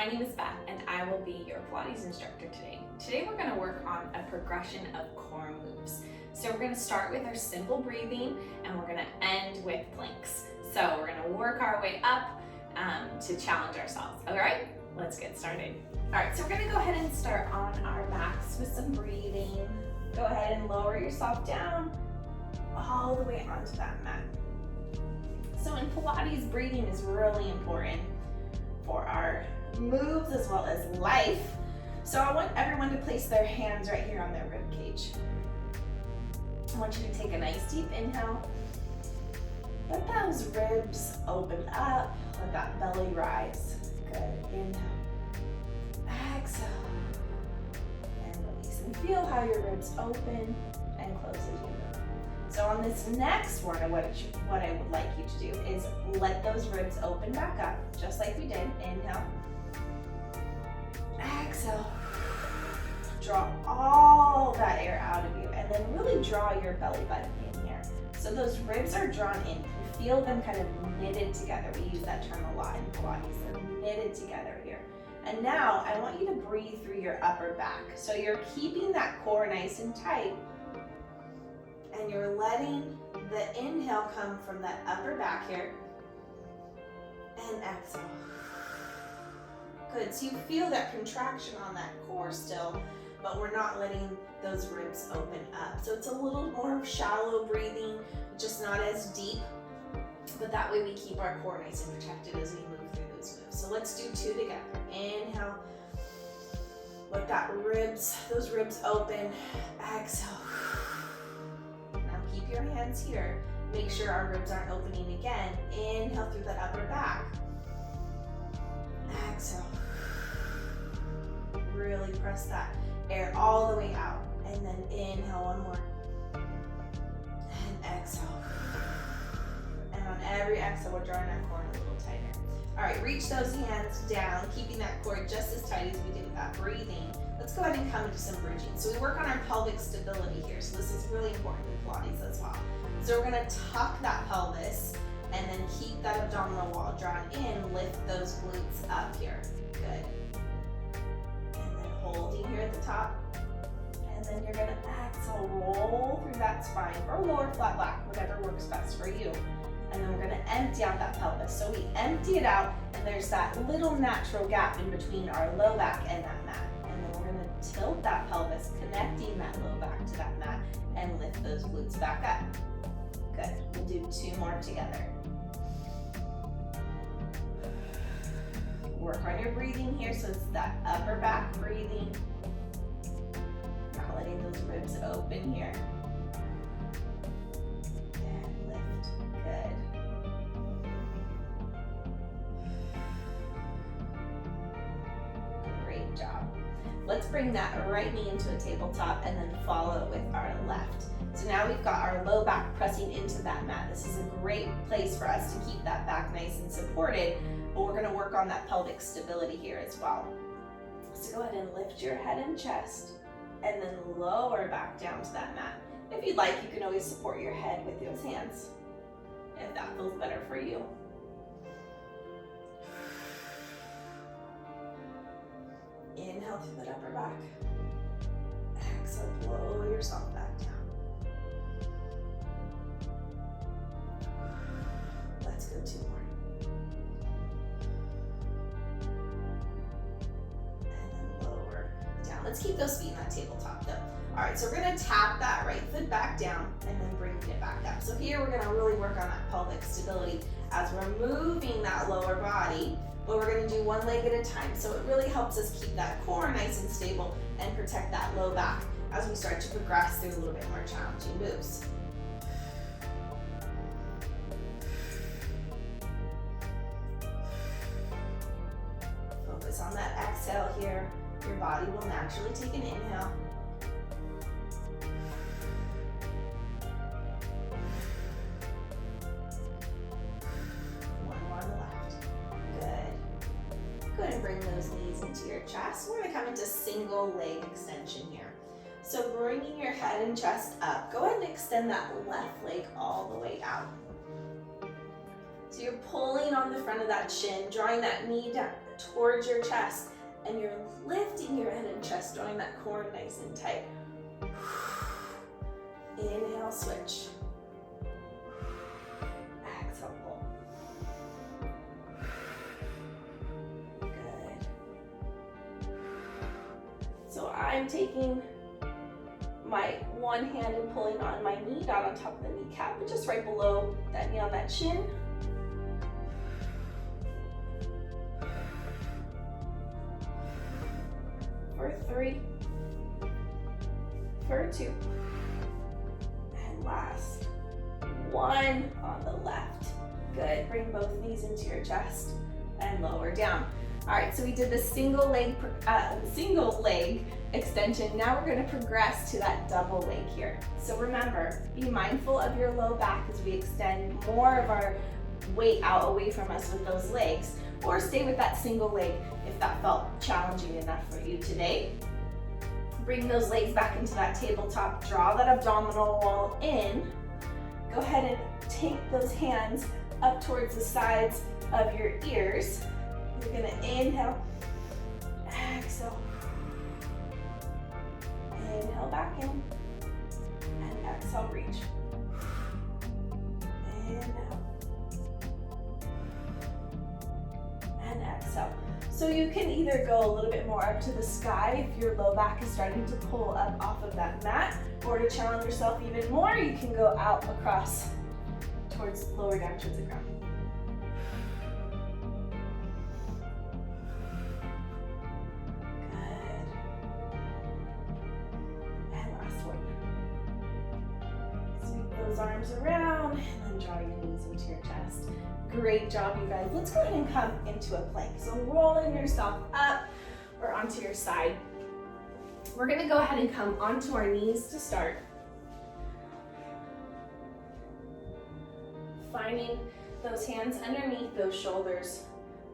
My name is Beth and I will be your Pilates instructor today. Today we're going to work on a progression of core moves. So we're going to start with our simple breathing and we're going to end with planks. So we're going to work our way up to challenge ourselves. All right, let's get started. All right, so we're going to go ahead and start on our backs with some breathing. Go ahead and lower yourself down all the way onto that mat. So in Pilates, breathing is really important for our moves as well as life. So I want everyone to place their hands right here on their rib cage. I want you to take a nice deep inhale. Let those ribs open up. Let that belly rise. Good. Inhale. Exhale. And release. And feel how your ribs open and close as you move. So on this next one, what I would like you to do is let those ribs open back up, just like we did. Inhale. Exhale. Draw all that air out of you, and then really draw your belly button in here. So those ribs are drawn in. You feel them kind of knitted together. We use that term a lot in Pilates. They're knitted together here. And now I want you to breathe through your upper back. So you're keeping that core nice and tight, and you're letting the inhale come from that upper back here, and exhale. Good, so you feel that contraction on that core still, but we're not letting those ribs open up. So it's a little more shallow breathing, just not as deep, but that way we keep our core nice and protected as we move through those moves. So let's do two together. Inhale, let those ribs open, exhale. Now keep your hands here. Make sure our ribs aren't opening again. Inhale through that upper back. Exhale. Really press that air all the way out. And then inhale one more. And exhale. And on every exhale, we're drawing our core a little tighter. All right, reach those hands down, keeping that core just as tight as we did with that breathing. Let's go ahead and come into some bridging. So we work on our pelvic stability here. So this is really important in Pilates as well. So we're gonna tuck that pelvis and then keep that abdominal wall drawn in, lift those glutes up here. Good. And then holding here at the top. And then you're gonna exhale, roll through that spine or lower flat back, whatever works best for you. And then we're gonna empty out that pelvis. So we empty it out and there's that little natural gap in between our low back and that mat. And then we're gonna tilt that pelvis, connecting that low back to that mat and lift those glutes back up. Good, we'll do two more together. Work on your breathing here, so it's that upper back breathing. Not letting those ribs open here. And lift, good. Great job. Let's bring that right knee into a tabletop and then follow it with our left. So now we've got our low back pressing into that mat. This is a great place for us to keep that back nice and supported, but we're gonna work on that pelvic stability here as well. So go ahead and lift your head and chest and then lower back down to that mat. If you'd like, you can always support your head with those hands if that feels better for you. Inhale through that upper back. Exhale, blow yourself back down. Let's go two more. And then lower down. Let's keep those feet in that tabletop though. All right, so we're gonna tap that right foot back down and then bring it back up. So here we're gonna really work on that pelvic stability as we're moving that lower body, but we're gonna do one leg at a time. So it really helps us keep that core nice and stable and protect that low back as we start to progress through a little bit more challenging moves. Focus on that exhale here. Your body will naturally take an inhale. One more on the left. Good. Go ahead and bring those knees into your chest. We're gonna come into single leg extension here. So bringing your head and chest up, go ahead and extend that left leg all the way out. So you're pulling on the front of that shin, drawing that knee down towards your chest, and you're lifting your head and chest, drawing that core nice and tight. Inhale, switch. Exhale, pull. Good. So I'm taking my one hand and pulling on my knee, not on top of the kneecap, but just right below that knee on that shin. For 3, for 2, and last 1 on the left. Good, bring both knees into your chest and lower down. All right, so we did the single leg extension. Now we're gonna progress to that double leg here. So remember, be mindful of your low back as we extend more of our weight out away from us with those legs, or stay with that single leg if that felt challenging enough for you today. Bring those legs back into that tabletop, draw that abdominal wall in. Go ahead and take those hands up towards the sides of your ears. You're gonna inhale, exhale. Inhale back in, and exhale, reach. Inhale. And exhale. So you can either go a little bit more up to the sky if your low back is starting to pull up off of that mat, or to challenge yourself even more, you can go out across towards, lower down towards the ground. Arms around, and then draw your knees into your chest. Great job, you guys. Let's go ahead and come into a plank. So rolling yourself up or onto your side. We're gonna go ahead and come onto our knees to start. Finding those hands underneath those shoulders,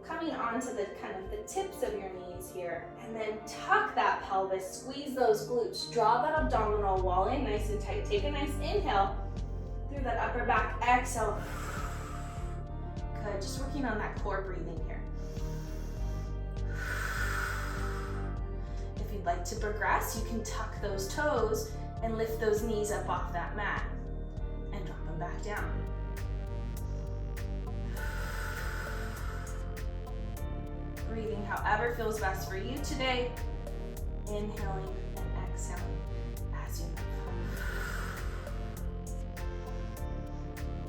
coming onto the kind of the tips of your knees here, and then tuck that pelvis, squeeze those glutes, draw that abdominal wall in nice and tight. Take a nice inhale through that upper back, exhale. Good, just working on that core breathing here. If you'd like to progress, you can tuck those toes and lift those knees up off that mat and drop them back down. Breathing however feels best for you today. Inhaling and exhaling as you move.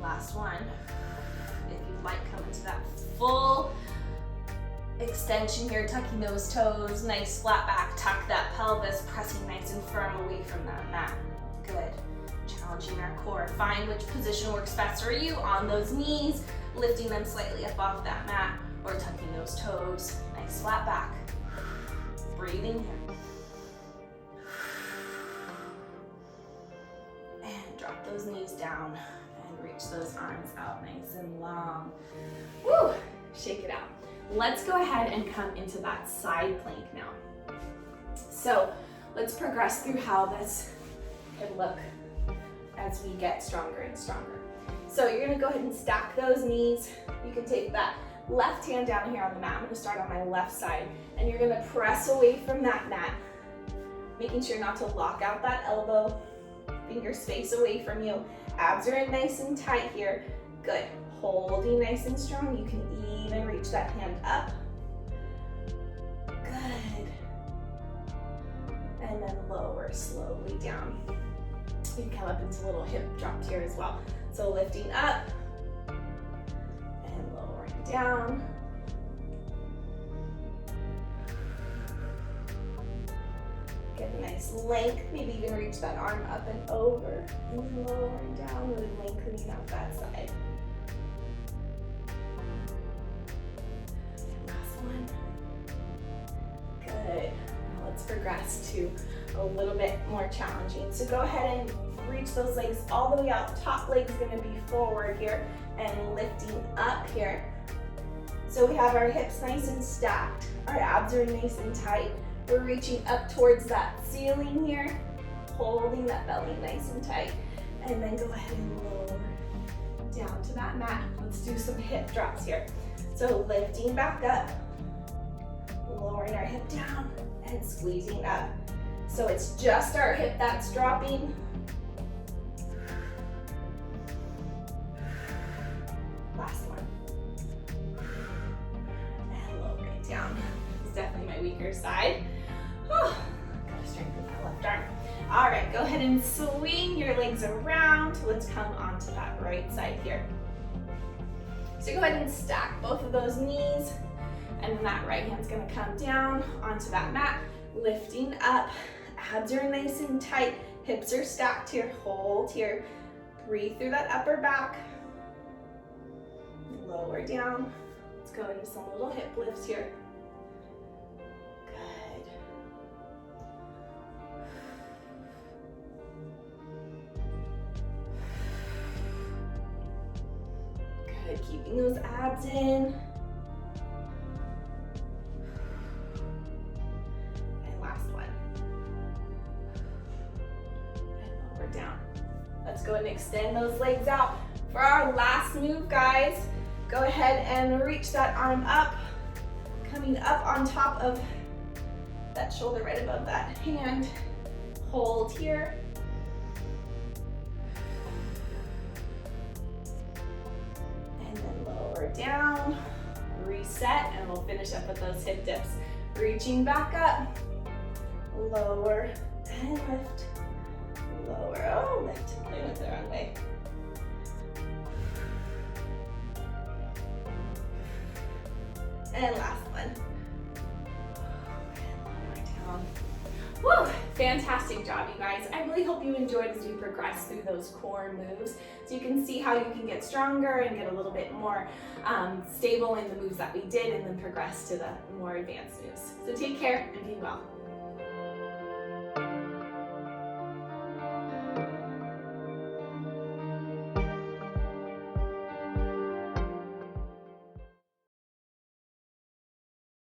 Last one. If you'd like, come into that full extension here, tucking those toes, nice flat back, tuck that pelvis, pressing nice and firm away from that mat. Good. Challenging our core. Find which position works best for you on those knees, lifting them slightly up off that mat, or tucking those toes, nice flat back. Breathing here. And drop those knees down and reach those arms out nice and long. Woo! Shake it out. Let's go ahead and come into that side plank now. So let's progress through how this can look as we get stronger and stronger. So you're gonna go ahead and stack those knees. You can take that left hand down here on the mat. I'm gonna start on my left side, and you're gonna press away from that mat, making sure not to lock out that elbow, fingers space away from you. Abs are in nice and tight here. Good, holding nice and strong. You can even reach that hand up. Good. And then lower slowly down. You can come up into a little hip drop here as well. So lifting up and lowering down. Get a nice length, maybe even reach that arm up and over, and then lowering down, really lengthening out that side. Last one. Good. Now let's progress to a little bit more challenging. So go ahead and reach those legs all the way out. Top leg's gonna be forward here and lifting up here. So we have our hips nice and stacked. Our abs are nice and tight. We're reaching up towards that ceiling here, holding that belly nice and tight. And then go ahead and lower down to that mat. Let's do some hip drops here. So lifting back up lowering our hip down and squeezing up. So it's just our hip that's dropping. Last one. And lowering down. It's definitely my weaker side. Gotta strengthen that left arm. All right, go ahead and swing your legs around. Let's come onto that right side here. So go ahead and stack both of those knees, and then that right hand's gonna come down onto that mat, lifting up. Abs are nice and tight, hips are stacked here, hold here. Breathe through that upper back. Lower down. Let's go into some little hip lifts here. Good, keeping those abs in. And last one. And lower down. Let's go and extend those legs out. For our last move, guys, go ahead and reach that arm up, coming up on top of that shoulder right above that hand. Hold here. Down, reset, and we'll finish up with those hip dips. Reaching back up, lower, and lift, lower, oh, lift, I went the wrong way. And last one. And lower down. Woo! Fantastic job, you guys. I really hope you enjoyed as we progress through those core moves. So you can see how you can get stronger and get a little bit more stable in the moves that we did, and then progress to the more advanced moves. So take care and be well.